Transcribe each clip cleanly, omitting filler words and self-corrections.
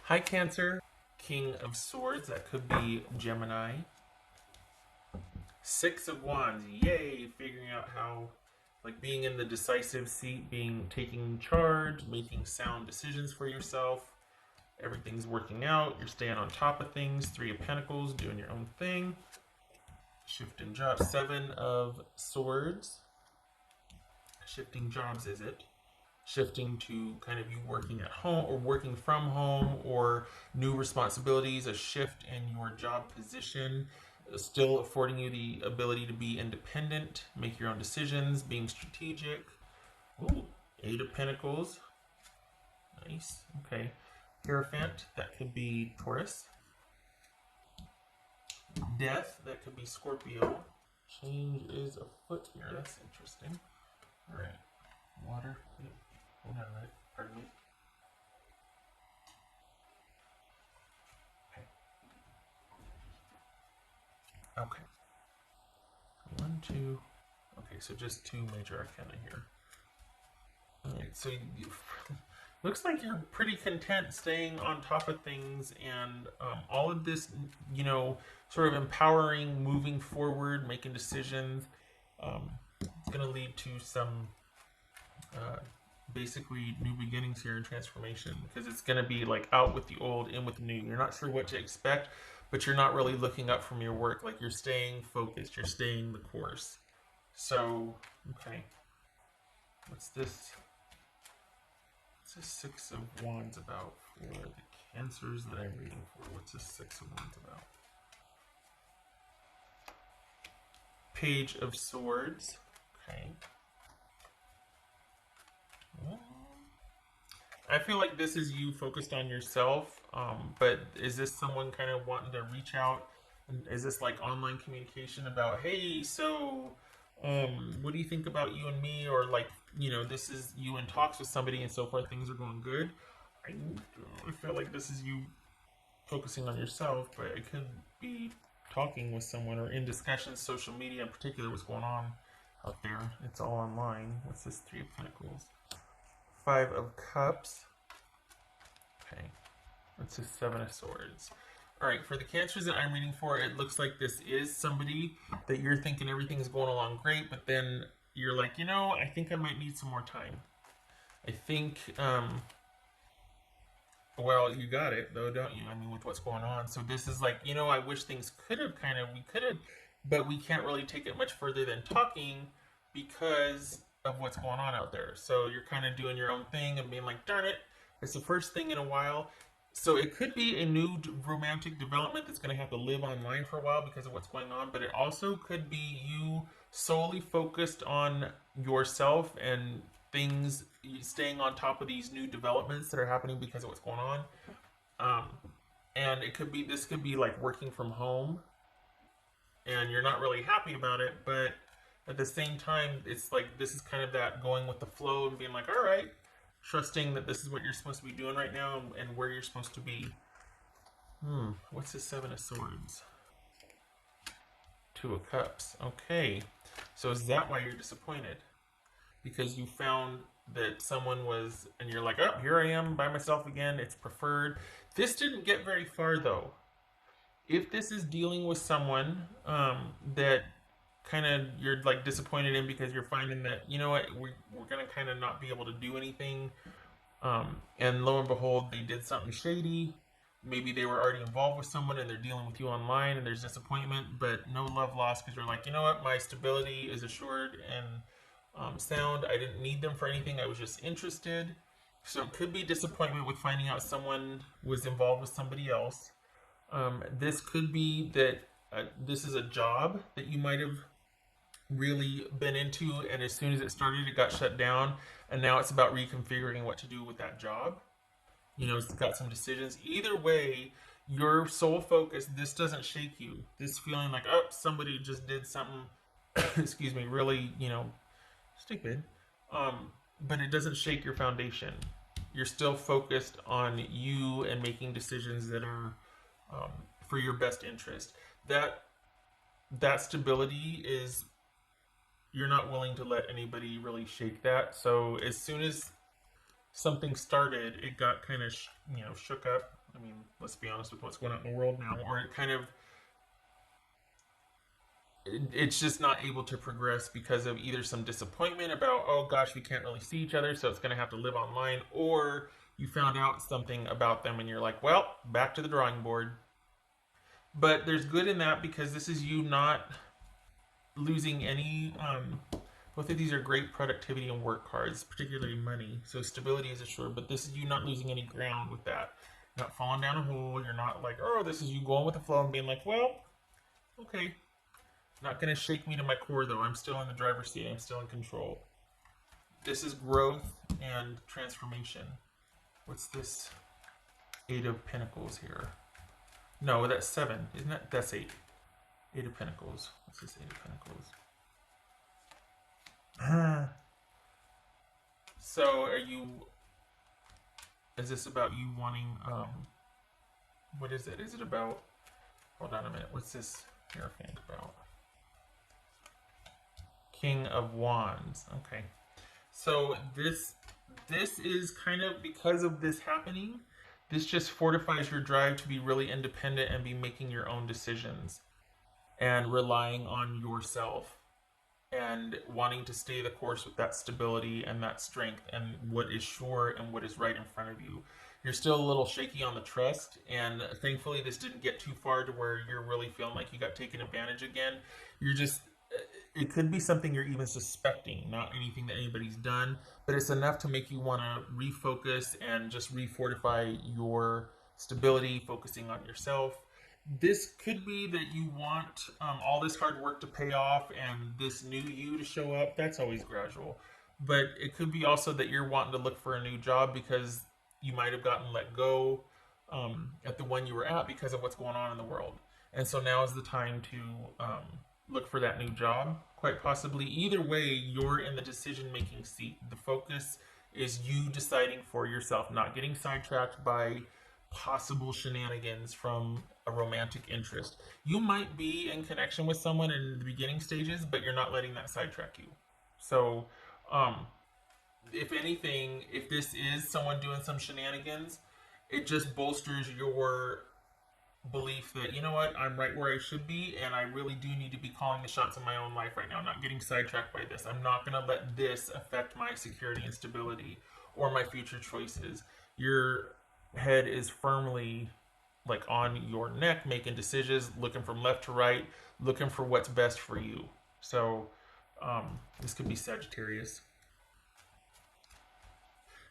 Hi, Cancer. King of Swords, that could be Gemini. Six of Wands, yay! Figuring out how, like being in the decisive seat, taking charge, making sound decisions for yourself. Everything's working out. You're staying on top of things. Three of Pentacles, doing your own thing. Shifting jobs. Seven of Swords. Shifting jobs, is it? Shifting to kind of you working at home or working from home or new responsibilities, a shift in your job position, still affording you the ability to be independent, make your own decisions, being strategic. Ooh, Eight of Pentacles. Nice. Okay. Hierophant, that could be Taurus. Death, that could be Scorpio. Change is afoot here. That's interesting. All right. Water. Hold on, right? Pardon me. Okay. Okay. One, two. Okay, so just two major arcana here. All right. So looks like you're pretty content staying on top of things, and all of this, sort of empowering, moving forward, making decisions. It's going to lead to some uh, basically new beginnings here and transformation, because it's going to be like out with the old, in with the new. You're not sure what to expect, but you're not really looking up from your work. Like you're staying focused, you're staying the course. So, okay. What's this? What's this Six of Wands about for the Cancers that I'm reading for? What's this Six of Wands about? Page of Swords. Okay. I feel like this is you focused on yourself, but is this someone kind of wanting to reach out? Is this like online communication about, hey, so what do you think about you and me? Or like, this is you in talks with somebody and so far things are going good. I feel like this is you focusing on yourself, but it could be talking with someone or in discussions, social media in particular, what's going on out there. It's all online. What's this Three of Pentacles? Five of Cups. Okay. That's a Seven of Swords. All right, for the Cancers that I'm reading for, it looks like this is somebody that you're thinking everything's going along great, but then you're like, I think I might need some more time. I think, well, you got it though, don't you? I mean, with what's going on. So this is like, I wish things we could have, but we can't really take it much further than talking because of what's going on out there. So you're kind of doing your own thing and being like, darn it, it's the first thing in a while. So it could be a new romantic development that's going to have to live online for a while because of what's going on, but it also could be you solely focused on yourself and things, staying on top of these new developments that are happening because of what's going on. And this could be like working from home and you're not really happy about it, but at the same time, it's like this is kind of that going with the flow and being like, all right, trusting that this is what you're supposed to be doing right now and where you're supposed to be. What's the Seven of Swords? Two of Cups. Okay. So is that why you're disappointed? Because you found that someone was, and you're like, oh, here I am by myself again. It's preferred. This didn't get very far though. If this is dealing with someone that kind of you're like disappointed in because you're finding that, what, we're going to kind of not be able to do anything. And lo and behold, they did something shady. Maybe they were already involved with someone and they're dealing with you online and there's disappointment, but no love lost because you're like, what, my stability is assured and sound. I didn't need them for anything. I was just interested. So it could be disappointment with finding out someone was involved with somebody else. This could be that this is a job that you might have really been into, and as soon as it started, it got shut down, and now it's about reconfiguring what to do with that job. It's got some decisions. Either way, your sole focus, this doesn't shake you. This feeling like, oh, somebody just did something, excuse me, really, stupid. But it doesn't shake your foundation. You're still focused on you and making decisions that are for your best interest. That stability is, you're not willing to let anybody really shake that. So as soon as something started, it got kind of shook up. I mean, let's be honest with what's going on in the world now. Or it kind of, it's just not able to progress because of either some disappointment about, oh gosh, we can't really see each other, so it's going to have to live online, or you found out something about them and you're like, well, back to the drawing board. But there's good in that because this is you not losing any. Both of these are great productivity and work cards, particularly money. So stability is assured, but this is you not losing any ground with that. Not falling down a hole. You're not like, oh, this is you going with the flow and being like, well, okay. Not going to shake me to my core, though. I'm still in the driver's seat. I'm still in control. This is growth and transformation. What's this? 8 of Pentacles here. No, that's 7. Isn't that? That's 8. 8 of Pentacles. What's this 8 of Pentacles? So, are you... Is this about you wanting... what is it? Is it about... Hold on a minute. What's this Hierophant about? King of Wands. Okay. So, this is kind of... Because of this happening... This just fortifies your drive to be really independent and be making your own decisions and relying on yourself and wanting to stay the course with that stability and that strength and what is sure and what is right in front of you. You're still a little shaky on the trust, and thankfully this didn't get too far to where you're really feeling like you got taken advantage again. You're just... It could be something you're even suspecting, not anything that anybody's done, but it's enough to make you want to refocus and just refortify your stability, focusing on yourself. This could be that you want all this hard work to pay off and this new you to show up. That's always gradual. But it could be also that you're wanting to look for a new job because you might have gotten let go at the one you were at because of what's going on in the world. And so now is the time to... look for that new job, quite possibly. Either way, you're in the decision-making seat. The focus is you deciding for yourself, not getting sidetracked by possible shenanigans from a romantic interest. You might be in connection with someone in the beginning stages, but you're not letting that sidetrack you. So, if anything, if this is someone doing some shenanigans, it just bolsters your belief that, you know what, I'm right where I should be, and I really do need to be calling the shots in my own life right now, not getting sidetracked by this. I'm not going to let this affect my security and stability or my future choices. Your head is firmly like on your neck, making decisions, looking from left to right, looking for what's best for you. So this could be Sagittarius.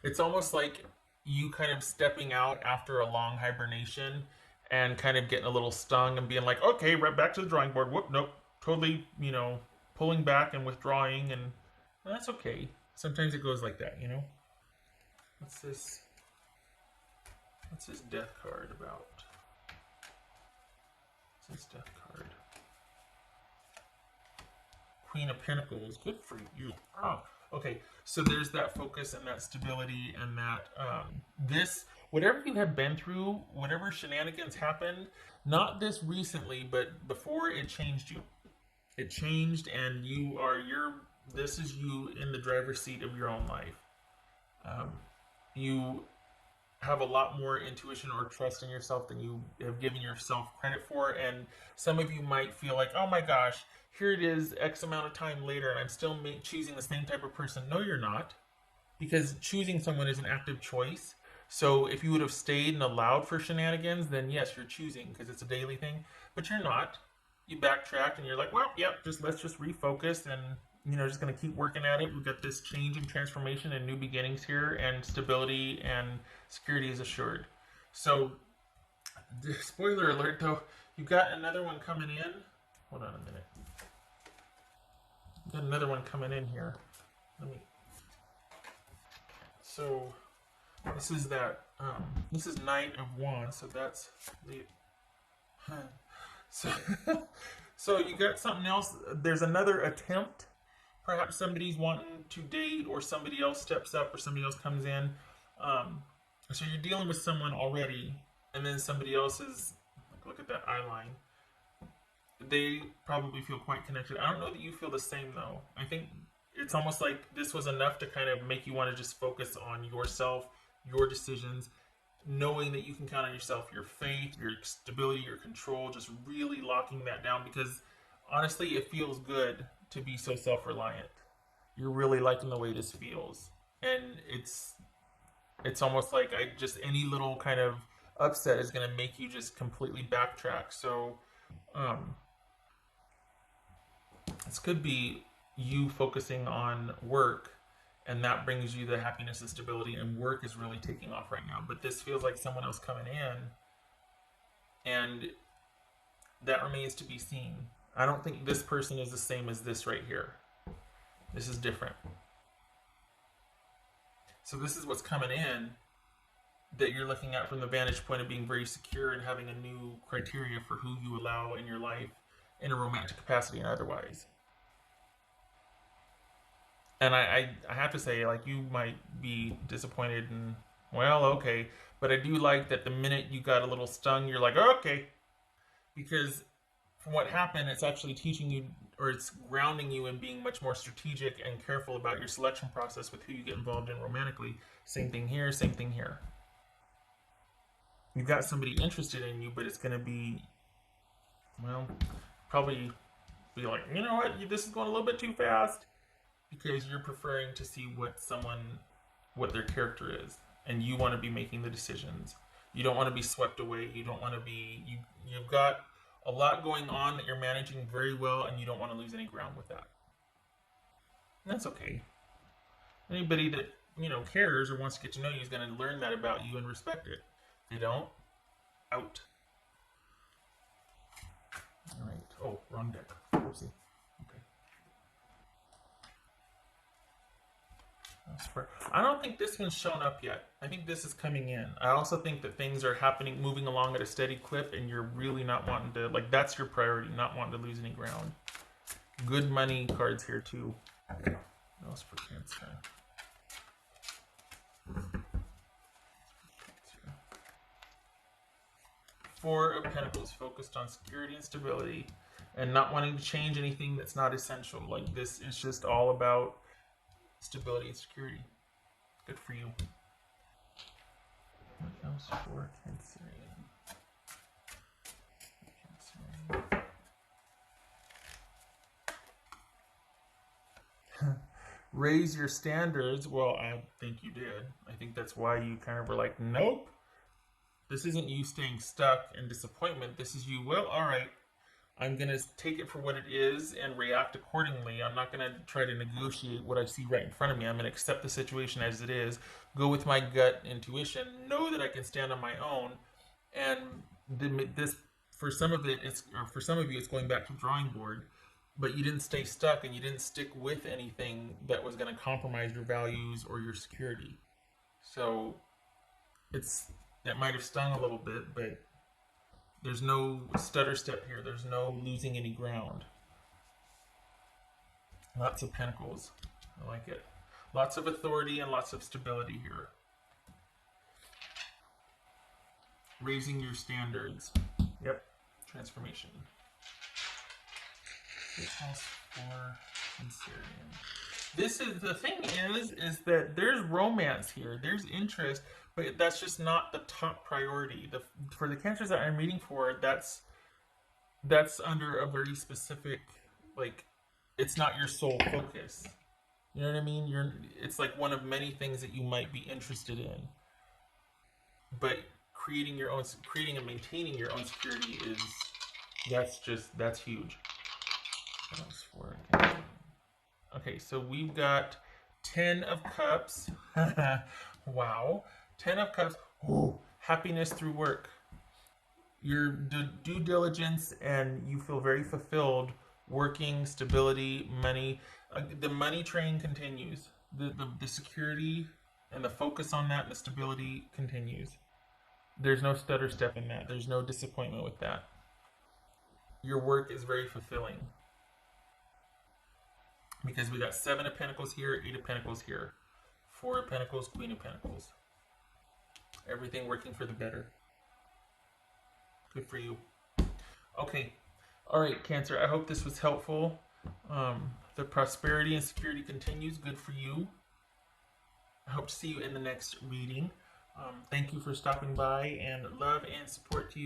It's almost like you kind of stepping out after a long hibernation and kind of getting a little stung and being like, okay, right back to the drawing board. Whoop, nope. Totally, pulling back and withdrawing, and that's okay. Sometimes it goes like that, What's this? What's this death card about? What's this death card? Queen of Pentacles. Good for you. Oh, okay. So there's that focus and that stability and that whatever you have been through, whatever shenanigans happened, not this recently, but before, it changed you. It changed, and this is you in the driver's seat of your own life. You have a lot more intuition or trust in yourself than you have given yourself credit for, and some of you might feel like, oh my gosh, here it is X amount of time later and I'm still choosing the same type of person. No, you're not, because choosing someone is an active choice. So if you would have stayed and allowed for shenanigans, then yes, you're choosing because it's a daily thing, but you're not. You backtracked and you're like, well, yep, let's just refocus and, just going to keep working at it. We've got this change and transformation and new beginnings here, and stability and security is assured. So, spoiler alert though, you've got another one coming in. Hold on a minute. Got another one coming in here. So, this is that, this is Knight of Wands, so that's the, so you got something else. There's another attempt. Perhaps somebody's wanting to date, or somebody else steps up, or somebody else comes in. So you're dealing with someone already, and then somebody else is, look at that eye line. They probably feel quite connected. I don't know that you feel the same, though. I think it's almost like this was enough to kind of make you want to just focus on yourself, your decisions, knowing that you can count on yourself, your faith, your stability, your control, just really locking that down, because honestly, it feels good to be so self-reliant. You're really liking the way this feels. And it's almost like I just any little kind of upset is going to make you just completely backtrack. So um, this could be you focusing on work, and that brings you the happiness and stability, and work is really taking off right now. But this feels like someone else coming in, and that remains to be seen. I don't think this person is the same as this right here. This is different. So this is what's coming in that you're looking at from the vantage point of being very secure and having a new criteria for who you allow in your life in a romantic capacity and otherwise. And I have to say, like, you might be disappointed and, well, okay. But I do like that the minute you got a little stung, you're like, oh, okay. Because from what happened, it's actually teaching you, or it's grounding you in being much more strategic and careful about your selection process with who you get involved in romantically. Same thing here, same thing here. You've got somebody interested in you, but it's going to be, well, probably be like, you know what, this is going a little bit too fast, because you're preferring to see what their character is, and you want to be making the decisions. You don't want to be swept away. You don't want to be, you've got a lot going on that you're managing very well, and you don't want to lose any ground with that. And that's okay. Anybody that, cares or wants to get to know you is going to learn that about you and respect it. If they don't, out. All right. Oh, wrong deck. Oopsie. Okay. I don't think this one's shown up yet. I think this is coming in. I also think that things are happening, moving along at a steady clip, and you're really not wanting to, like, that's your priority, not wanting to lose any ground. Good money cards here, too. What else for Cancer? Four of Pentacles, focused on security and stability, and not wanting to change anything that's not essential. Like, this is just all about stability and security. Good for you. What else for Cancerian? Raise your standards. Well, I think you did. I think that's why you kind of were like, nope. This isn't you staying stuck in disappointment. This is you, well, all right, I'm going to take it for what it is and react accordingly. I'm not going to try to negotiate what I see right in front of me. I'm going to accept the situation as it is, go with my gut intuition, know that I can stand on my own. And this, for some of it, for some of you, it's going back to the drawing board. But you didn't stay stuck, and you didn't stick with anything that was going to compromise your values or your security. So that might have stung a little bit, but there's no stutter step here. There's no losing any ground. Lots of pentacles. I like it. Lots of authority and lots of stability here. Raising your standards. Yep. Transformation. What else for Cancerian? This is the thing is that there's romance here. There's interest, but that's just not the top priority. For the Cancers that I'm reading for, that's under a very specific, like, it's not your sole focus. You know what I mean? It's like one of many things that you might be interested in. But creating and maintaining your own security that's huge. What else for Cancerian? Okay, so we've got 10 of Cups. Wow. 10 of Cups. Ooh, happiness through work. Your due diligence, and you feel very fulfilled working, stability, money. The money train continues. The security and the focus on that and the stability continues. There's no stutter step in that. There's no disappointment with that. Your work is very fulfilling. Because we got 7 of Pentacles here, 8 of Pentacles here. 4 of Pentacles, Queen of Pentacles. Everything working for the better. Good for you. Okay. All right, Cancer. I hope this was helpful. The prosperity and security continues. Good for you. I hope to see you in the next reading. Thank you for stopping by, and love and support to you.